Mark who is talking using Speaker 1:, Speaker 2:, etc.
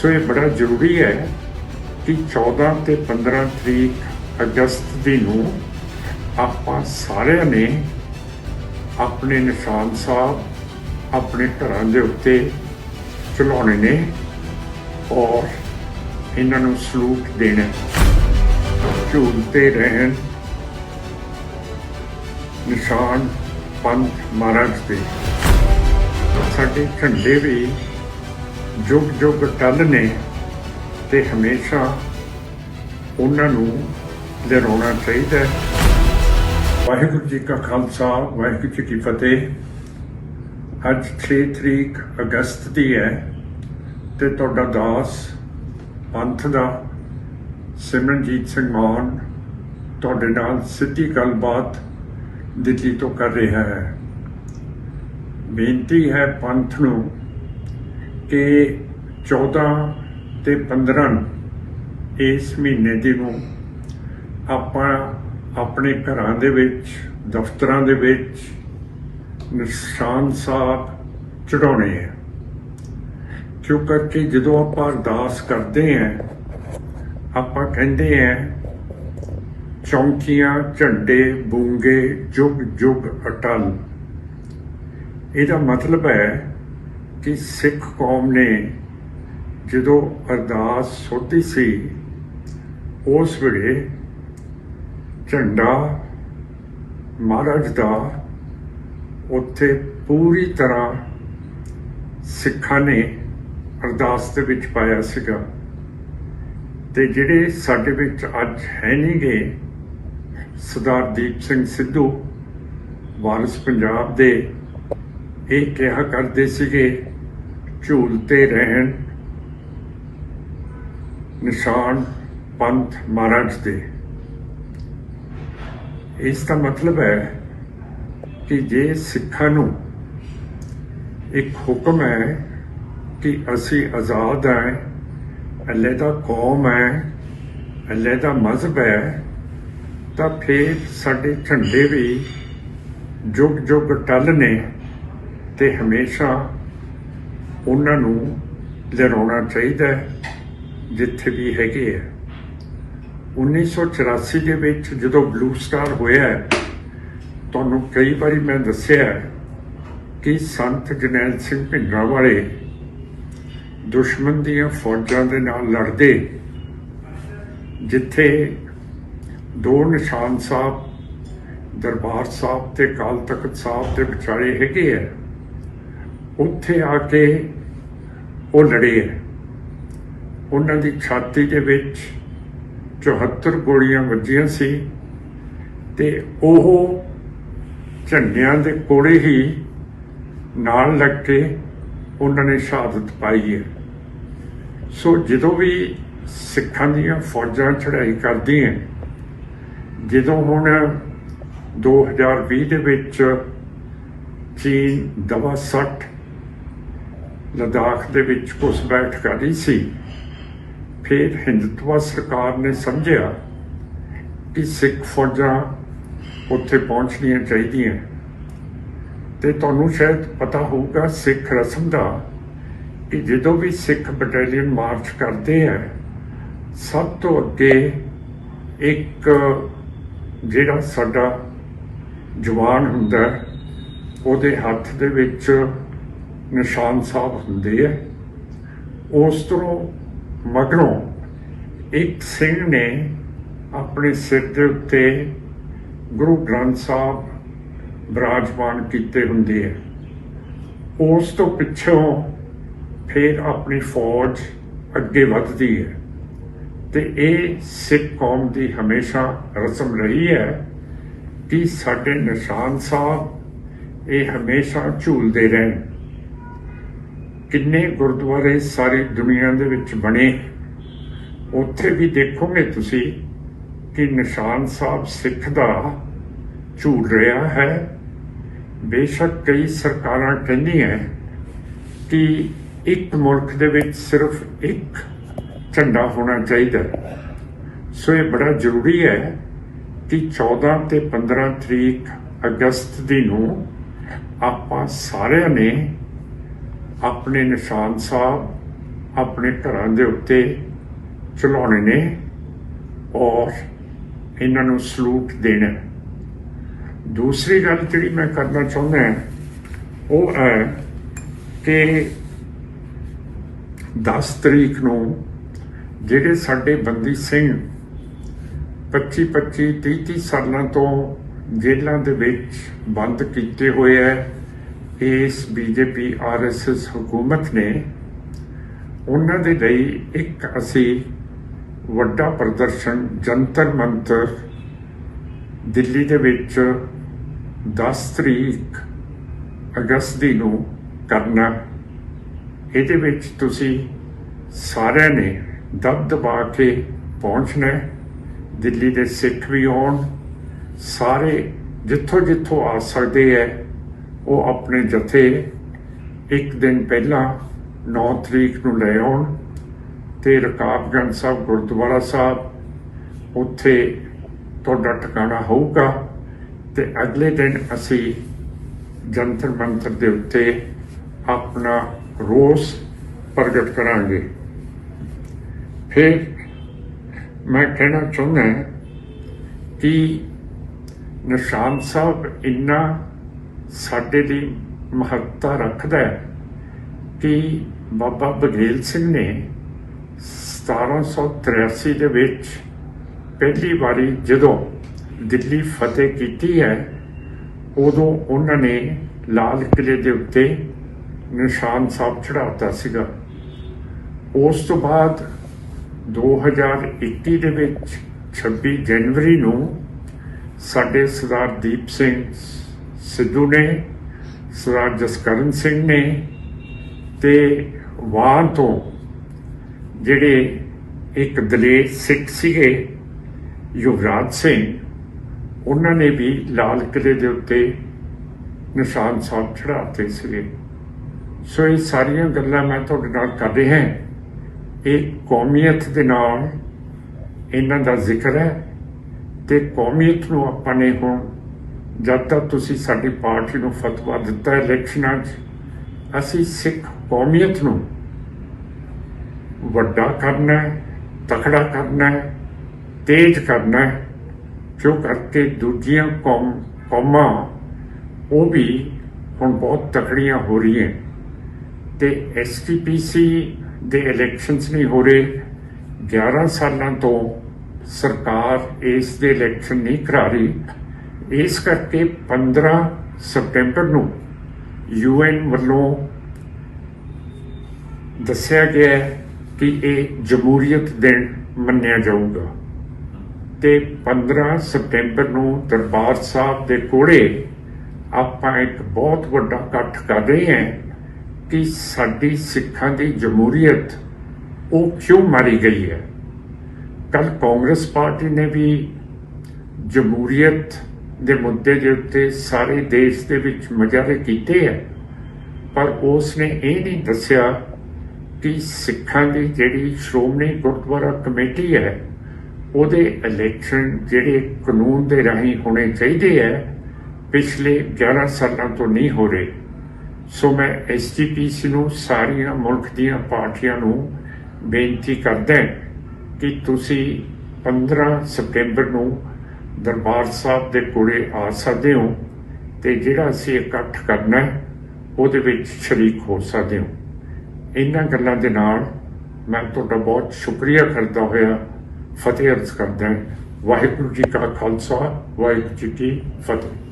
Speaker 1: सो ये बड़ा जरूरी है कि 14 ਤੇ 15 ਤਰੀਕ ਅਗਸਤ ਦੀ ਨੂੰ ਆਪਾਂ ਸਾਰਿਆਂ ਨੇ ਆਪਣੇ ਨਿਸ਼ਾਨ ਸਾਹਿਬ ਆਪਣੇ ਘਰਾਂ ਦੇ ਉੱਤੇ ਚਲਾਉਣੇ ਨੇ ਔਰ ਇਹਨਾਂ ਨੂੰ ਸਲੂਟ ਦੇਣਾ। ਝੂਲਤੇ ਰਹਿਣ ਨਿਸ਼ਾਨ ਪੰਥ ਮਹਾਰਾਜ ਦੇ। ਸਾਡੇ ਝੰਡੇ ਵੀ ਜੁਗ ਜੁਗ ਟੱਲ ਨੇ ਤੇ ਹਮੇਸ਼ਾ ਉਹਨਾਂ ਨੂੰ ਲਹਿਰਾਉਣਾ ਚਾਹੀਦਾ ਹੈ। ਵਾਹਿਗੁਰੂ ਜੀ ਕਾ ਖਾਲਸਾ ਵਾਹਿਗੁਰੂ ਜੀ ਕੀ ਫਤਿਹ। ਅੱਜ 6 ਤਰੀਕ ਅਗਸਤ ਦੀ ਹੈ ਤੇ ਤੁਹਾਡਾ ਦਾਸ ਪੰਥ ਦਾ ਸਿਮਰਨਜੀਤ ਸਿੰਘ ਮਾਨ ਤੁਹਾਡੇ ਨਾਲ ਸਿੱਧੀ ਗੱਲਬਾਤ ਦਿੱਲੀ ਤੋਂ ਕਰ ਰਿਹਾ ਹੈ। ਬੇਨਤੀ ਹੈ ਪੰਥ ਨੂੰ ਕਿ 14 ਤੇ 15 ਇਸ ਮਹੀਨੇ ਦੀ ਨੂੰ ਆਪਾਂ ਆਪਣੇ ਘਰਾਂ ਦੇ ਵਿੱਚ ਦਫ਼ਤਰਾਂ ਦੇ ਵਿੱਚ ਨਿਸ਼ਾਨ ਸਾਹਿਬ ਚੜਾਉਣੇ ਹੈ। ਕਿਉਂ ਕਰਕੇ ਜਦੋਂ ਆਪਾਂ ਅਰਦਾਸ ਕਰਦੇ ਹਾਂ ਆਪਾਂ ਕਹਿੰਦੇ ਹਾਂ ਚੌਂਕੀਆਂ ਝੰਡੇ ਬੂੰਗੇ ਜੁਗ ਜੁਗ ਅਟਲ। ਇਹਦਾ ਮਤਲਬ ਹੈ ਕਿ ਸਿੱਖ ਕੌਮ ਨੇ ਜਦੋਂ ਅਰਦਾਸ ਸੁਣਦੀ ਸੀ ਉਸ ਵੇਲੇ ਝੰਡਾ ਮਹਾਰਾਜ ਦਾ ਉੱਥੇ ਪੂਰੀ ਤਰ੍ਹਾਂ ਸਿੱਖਾਂ ਨੇ ਅਰਦਾਸ ਦੇ ਵਿੱਚ ਪਾਇਆ ਸੀਗਾ। ਤੇ ਜਿਹੜੇ ਸਾਡੇ ਵਿੱਚ ਅੱਜ ਹੈ ਨਹੀਂ ਗੇ ਸਰਦਾਰ ਦੀਪ ਸਿੰਘ ਸਿੱਧੂ ਵਾਰਿਸ ਪੰਜਾਬ ਦੇ, ਇਹ ਕਿਹਾ ਕਰਦੇ ਸੀਗੇ ਝੂਲਤੇ ਰਹਿਣ ਨਿਸ਼ਾਨ ਪੰਥ ਮਹਾਰਾਜ ਦੇ। ਇਸ ਦਾ ਮਤਲਬ ਹੈ ਕਿ ਜੇ ਸਿੱਖਾਂ ਨੂੰ ਇੱਕ ਹੁਕਮ ਹੈ ਕਿ ਅਸੀਂ ਆਜ਼ਾਦ ਹਾਂ, ਅਲੱਗਾ ਕੌਮ ਹੈ, ਅਲੱਗਾ ਮਜ਼ਹਬ ਹੈ, ਤਾਂ ਫਿਰ ਸਾਡੇ ਝੰਡੇ ਵੀ ਜੁਗ ਜੁਗ ਟੱਲ ਨੇ ਤੇ ਹਮੇਸ਼ਾ ਉਹਨਾਂ ਨੂੰ ਲਹਿਰਾਉਣਾ ਚਾਹੀਦਾ ਜਿੱਥੇ ਵੀ ਹੈਗੇ ਆ। 1984 ਦੇ ਵਿੱਚ ਜਦੋਂ ਬਲੂ ਸਟਾਰ ਹੋਇਆ ਤੁਹਾਨੂੰ ਕਈ ਵਾਰੀ ਮੈਂ ਦੱਸਿਆ ਕਿ ਸੰਤ ਜਰਨੈਲ ਸਿੰਘ ਭਿੰਡਰਾਂਵਾਲੇ ਦੁਸ਼ਮਣ ਦੀਆਂ ਫੌਜਾਂ ਦੇ ਨਾਲ ਲੜਦੇ, ਜਿੱਥੇ ਦੋ ਨਿਸ਼ਾਨ ਸਾਹਿਬ ਦਰਬਾਰ ਸਾਹਿਬ ਤੇ ਅਕਾਲ ਤਖਤ ਸਾਹਿਬ ਦੇ ਵਿਚਾਲੇ ਹੈਗੇ ਆ, ਉੱਥੇ ਆ ਕੇ ਉਹ ਲੜੇ ਹੈ। ਉਹਨਾਂ ਦੀ ਛਾਤੀ ਦੇ ਵਿੱਚ 74 ਗੋਲੀਆਂ ਵੱਜੀਆਂ ਸੀ ਤੇ ਉਹ ਝੰਡਿਆਂ ਦੇ ਕੋਲੇ ਹੀ ਨਾਲ ਲੱਗ ਕੇ ਉਹਨਾਂ ਨੇ ਸ਼ਹਾਦਤ ਪਾਈ ਹੈ। ਸੋ ਜਦੋਂ ਵੀ ਸਿੱਖਾਂ ਦੀਆਂ ਫੌਜਾਂ ਚੜ੍ਹਾਈ ਕਰਦੀਆਂ, ਜਦੋਂ ਹੁਣ 2020 ਦੇ ਵਿੱਚ ਚੀਨ ਦਵਾ 60 ਲਦਾਖ ਦੇ ਵਿੱਚ ਘੁਸਪੈਠ ਕਰ ਰਹੀ ਸੀ, ਫਿਰ ਹਿੰਦੂਤਵਾ ਸਰਕਾਰ ਨੇ ਸਮਝਿਆ ਕਿ ਸਿੱਖ ਫੌਜਾਂ ਉੱਥੇ ਪਹੁੰਚਣੀਆਂ ਚਾਹੀਦੀਆਂ। ਤੇ ਤੁਹਾਨੂੰ ਸ਼ਾਇਦ ਪਤਾ ਹੋਊਗਾ ਸਿੱਖ ਰਸਮ ਦਾ ਕਿ ਜਦੋਂ ਵੀ ਸਿੱਖ ਬਟਾਲੀਅਨ ਮਾਰਚ ਕਰਦੇ ਆ, ਸਭ ਤੋਂ ਅੱਗੇ ਇੱਕ ਜਿਹੜਾ ਸਾਡਾ ਜਵਾਨ ਹੁੰਦਾ ਉਹਦੇ ਹੱਥ ਦੇ ਵਿੱਚ ਨਿਸ਼ਾਨ ਸਾਹਿਬ ਹੁੰਦੇ ਆ। ਉਸ ਤੋਂ ਮਗਰੋਂ ਇੱਕ ਸਿੰਘ ਨੇ ਆਪਣੇ ਸਿਰ ਦੇ ਉੱਤੇ ਗੁਰੂ ਗ੍ਰੰਥ ਸਾਹਿਬ ਬਿਰਾਜਮਾਨ ਕੀਤੇ ਹੁੰਦੇ ਆ। ਉਸ ਤੋਂ ਪਿੱਛੋਂ ਫਿਰ ਆਪਣੀ ਫੌਜ ਅੱਗੇ ਵੱਧਦੀ ਹੈ ਤੇ ਇਹ ਸਿੱਖ ਕੌਮ ਦੀ ਹਮੇਸ਼ਾ ਰਸਮ ਰਹੀ ਹੈ ਕਿ ਸਾਡੇ ਨਿਸ਼ਾਨ ਸਾਹਿਬ ਇਹ ਹਮੇਸ਼ਾ ਝੂਲਦੇ ਰਹਿਣ। ਕਿੰਨੇ ਗੁਰਦੁਆਰੇ ਸਾਰੀ ਦੁਨੀਆ ਦੇ ਵਿੱਚ ਬਣੇ, ਉੱਥੇ ਵੀ ਦੇਖੋਗੇ ਤੁਸੀਂ ਕਿ ਨਿਸ਼ਾਨ ਸਾਹਿਬ ਸਿੱਖ ਦਾ ਝੂਲ ਰਿਹਾ ਹੈ। ਬੇਸ਼ੱਕ ਕਈ ਸਰਕਾਰਾਂ ਕਹਿੰਦੀਆਂ ਕਿ ਇੱਕ ਮੁਲਕ ਦੇ ਵਿੱਚ ਸਿਰਫ ਇੱਕ ਝੰਡਾ ਹੋਣਾ ਚਾਹੀਦਾ। ਸੋ ਇਹ ਬੜਾ ਜ਼ਰੂਰੀ ਹੈ ਕਿ 14 ਤੇ 15 ਤਰੀਕ ਅਗਸਤ ਦੀ ਨੂੰ ਆਪਾਂ ਸਾਰਿਆਂ ਨੇ ਆਪਣੇ ਨਿਸ਼ਾਨ ਸਾਹਿਬ ਆਪਣੇ ਘਰਾਂ ਦੇ ਉੱਤੇ ਚਲਾਉਣੇ ਨੇ ਔਰ ਇਹਨਾਂ ਨੂੰ ਸਲੂਟ ਦੇਣਾ। ਦੂਸਰੀ ਗੱਲ ਜਿਹੜੀ ਮੈਂ ਕਰਨਾ ਚਾਹੁੰਦਾ ਉਹ ਹੈ ਕਿ 10 ਤਰੀਕ ਨੂੰ ਜਿਹੜੇ ਸਾਡੇ ਬੰਦੀ ਸਿੰਘ 25 30 ਸਾਲਾਂ ਤੋਂ ਜੇਲ੍ਹਾਂ ਦੇ ਵਿੱਚ ਬੰਦ ਕੀਤੇ ਹੋਏ ਹੈ ਇਸ BJP RSS ਹਕੂਮਤ ਨੇ, ਉਹਨਾਂ ਦੇ ਲਈ ਇੱਕ ਅਸੀਂ ਵੱਡਾ ਪ੍ਰਦਰਸ਼ਨ ਜੰਤਰ ਮੰਤਰ ਦਿੱਲੀ ਦੇ ਵਿੱਚ 10 ਤਰੀਕ ਅਗਸਤ ਦੀ ਨੂੰ ਕਰਨਾ। ਇਹਦੇ ਵਿੱਚ ਤੁਸੀਂ ਸਾਰਿਆਂ ਨੇ ਦਬਾ ਕੇ ਪਹੁੰਚਣਾ। ਦਿੱਲੀ ਦੇ ਸਿੱਖ ਵੀ ਆਉਣ, ਸਾਰੇ ਜਿੱਥੋਂ ਆ ਸਕਦੇ ਹੈ ਉਹ ਆਪਣੇ ਜਥੇ ਇੱਕ ਦਿਨ ਪਹਿਲਾਂ 9 ਤਰੀਕ ਨੂੰ ਲੈ ਆਉਣ ਤੇ ਰਕਾਬਗੰਜ ਸਾਹਿਬ ਗੁਰਦੁਆਰਾ ਸਾਹਿਬ ਉੱਥੇ ਤੁਹਾਡਾ ਟਿਕਾਣਾ ਹੋਊਗਾ ਤੇ ਅਗਲੇ ਦਿਨ ਅਸੀਂ ਜੰਤਰ ਮੰਤਰ ਦੇ ਉੱਤੇ ਆਪਣਾ ਰੋਸ ਪ੍ਰਗਟ ਕਰਾਂਗੇ। ਫਿਰ ਮੈਂ ਕਹਿਣਾ ਚਾਹੁੰਦਾ ਕਿ ਨਿਸ਼ਾਨ ਸਾਹਿਬ ਇੰਨਾ ਸਾਡੇ ਲਈ ਮਹੱਤਤਾ ਰੱਖਦਾ ਹੈ ਕਿ ਬਾਬਾ ਬਘੇਲ ਸਿੰਘ ਨੇ 1783 ਦੇ ਵਿੱਚ ਪਹਿਲੀ ਵਾਰੀ ਜਦੋਂ ਦਿੱਲੀ ਫਤਿਹ ਕੀਤੀ ਹੈ ਉਦੋਂ ਉਹਨਾਂ ਨੇ ਲਾਲ ਕਿਲੇ ਦੇ ਉੱਤੇ ਨਿਸ਼ਾਨ ਸਾਹਿਬ ਚੜ੍ਹਾਤਾ ਸੀਗਾ। ਉਸ ਤੋਂ ਬਾਅਦ 2021 ਦੇ ਵਿੱਚ 26 ਜਨਵਰੀ ਨੂੰ ਸਾਡੇ ਸਰਦਾਰ ਦੀਪ ਸਿੰਘ ਸਿੱਧੂ ਨੇ, ਸਰਦਾਰ ਜਸਕਰਨ ਸਿੰਘ ਨੇ ਤੇ ਵਾਂ ਤੋਂ ਜਿਹੜੇ ਇੱਕ ਦਲੇਰ ਸਿੱਖ ਸੀਗੇ ਯੁਵਰਾਜ ਸਿੰਘ, ਉਹਨਾਂ ਨੇ ਵੀ ਲਾਲ ਕਿਲੇ ਦੇ ਉੱਤੇ ਨਿਸ਼ਾਨ ਸਾਹਿਬ ਚੜ੍ਹਾਤੇ ਸੀਗੇ। ਸੋ ਇਹ ਸਾਰੀਆਂ ਗੱਲਾਂ ਮੈਂ ਤੁਹਾਡੇ ਨਾਲ ਕਰ ਰਿਹਾ। ਇਹ ਕੌਮੀਅਤ ਦੇ ਨਾਲ ਇਹਨਾਂ ਦਾ ਜ਼ਿਕਰ ਹੈ ਤੇ ਕੌਮੀਅਤ ਨੂੰ ਆਪਾਂ ਨੇ ਹੁਣ ਜਦ ਤੱਕ ਤੁਸੀਂ ਸਾਡੀ ਪਾਰਟੀ ਨੂੰ ਫਤਵਾ ਦਿੱਤਾ ਇਲੈਕਸ਼ਨਾਂ 'ਚ, ਅਸੀਂ ਸਿੱਖ ਕੌਮੀਅਤ ਨੂੰ ਵੱਡਾ ਕਰਨਾ, ਤਕੜਾ ਕਰਨਾ, ਤੇਜ਼ ਕਰਨਾ, ਜੋ ਕਰਕੇ ਦੂਜੀਆਂ ਕੌਮਾਂ ਉਹ ਵੀ ਹੁਣ ਬਹੁਤ ਤਕੜੀਆਂ ਹੋ ਰਹੀਆਂ ਤੇ STPC ਦੇ ਇਲੈਕਸ਼ਨਸ ਨਹੀਂ ਹੋ ਰਹੇ। 11 ਸਾਲਾਂ ਤੋਂ ਸਰਕਾਰ ਇਸ ਦੇ ਇਲੈਕਸ਼ਨ ਨਹੀਂ ਕਰਾ ਰਹੀ। ਇਸ ਕਰਕੇ 15 ਸਤੰਬਰ ਨੂੰ UN ਵੱਲੋਂ ਦੱਸਿਆ ਗਿਆ ਕਿ ਇਹ ਜਮਹੂਰੀਅਤ ਦਿਨ ਮੰਨਿਆ ਜਾਊਗਾ ਤੇ 15 ਸਤੰਬਰ ਨੂੰ ਦਰਬਾਰ ਸਾਹਿਬ ਦੇ ਕੋਲੇ ਆਪਾਂ ਇੱਕ ਬਹੁਤ ਵੱਡਾ ਇਕੱਠ ਕਰ ਰਹੇ ਹਾਂ ਕਿ ਸਾਡੀ ਸਿੱਖਾਂ ਦੀ ਜਮਹੂਰੀਅਤ ਉਹ ਕਿਉਂ ਮਾਰੀ ਗਈ ਹੈ। ਕੱਲ ਕਾਂਗਰਸ ਪਾਰਟੀ ਨੇ ਵੀ ਜਮਹੂਰੀਅਤ ਦੇ ਮੁੱਦੇ ਦੇ ਉੱਤੇ ਸਾਰੇ ਦੇਸ਼ ਦੇ ਵਿੱਚ ਮੁਜ਼ਾਹਰੇ ਕੀਤੇ ਹੈ, ਪਰ ਉਸ ਨੇ ਇਹ ਨਹੀਂ ਦੱਸਿਆ ਕਿ ਸਿੱਖਾਂ ਦੀ ਜਿਹੜੀ ਸ਼੍ਰੋਮਣੀ ਗੁਰਦੁਆਰਾ ਕਮੇਟੀ ਹੈ ਉਹਦੇ ਇਲੈਕਸ਼ਨ ਜਿਹੜੇ ਕਾਨੂੰਨ ਦੇ ਰਾਹੀਂ ਹੋਣੇ ਚਾਹੀਦੇ ਹੈ ਪਿਛਲੇ 11 ਸਾਲਾਂ ਤੋਂ ਨਹੀਂ ਹੋ ਰਹੇ। ਸੋ ਮੈਂ SGPC ਨੂੰ ਸਾਰੀਆਂ ਮੁਲਕ ਦੀਆਂ ਪਾਰਟੀਆਂ ਨੂੰ ਬੇਨਤੀ ਕਰਦਾ ਕਿ ਤੁਸੀਂ 15 ਸਤੰਬਰ ਨੂੰ ਦਰਬਾਰ ਸਾਹਿਬ ਦੇ ਕੋਲੇ ਆ ਸਕਦੇ ਹੋ ਤੇ ਜਿਹੜਾ ਅਸੀਂ ਇਕੱਠ ਕਰਨਾ ਉਹਦੇ ਵਿੱਚ ਸ਼ਰੀਕ ਹੋ ਸਕਦੇ ਹੋ। ਇਹਨਾਂ ਗੱਲਾਂ ਦੇ ਨਾਲ ਮੈਂ ਤੁਹਾਡਾ ਬਹੁਤ ਸ਼ੁਕਰੀਆ ਕਰਦਾ ਹੋਇਆ ਫਤਿਹ ਅਰਜ਼ ਕਰਦਾ। ਵਾਹਿਗੁਰੂ ਜੀ ਕਾ ਖਾਲਸਾ, ਵਾਹਿਗੁਰੂ ਜੀ ਕੀ ਫਤਿਹ।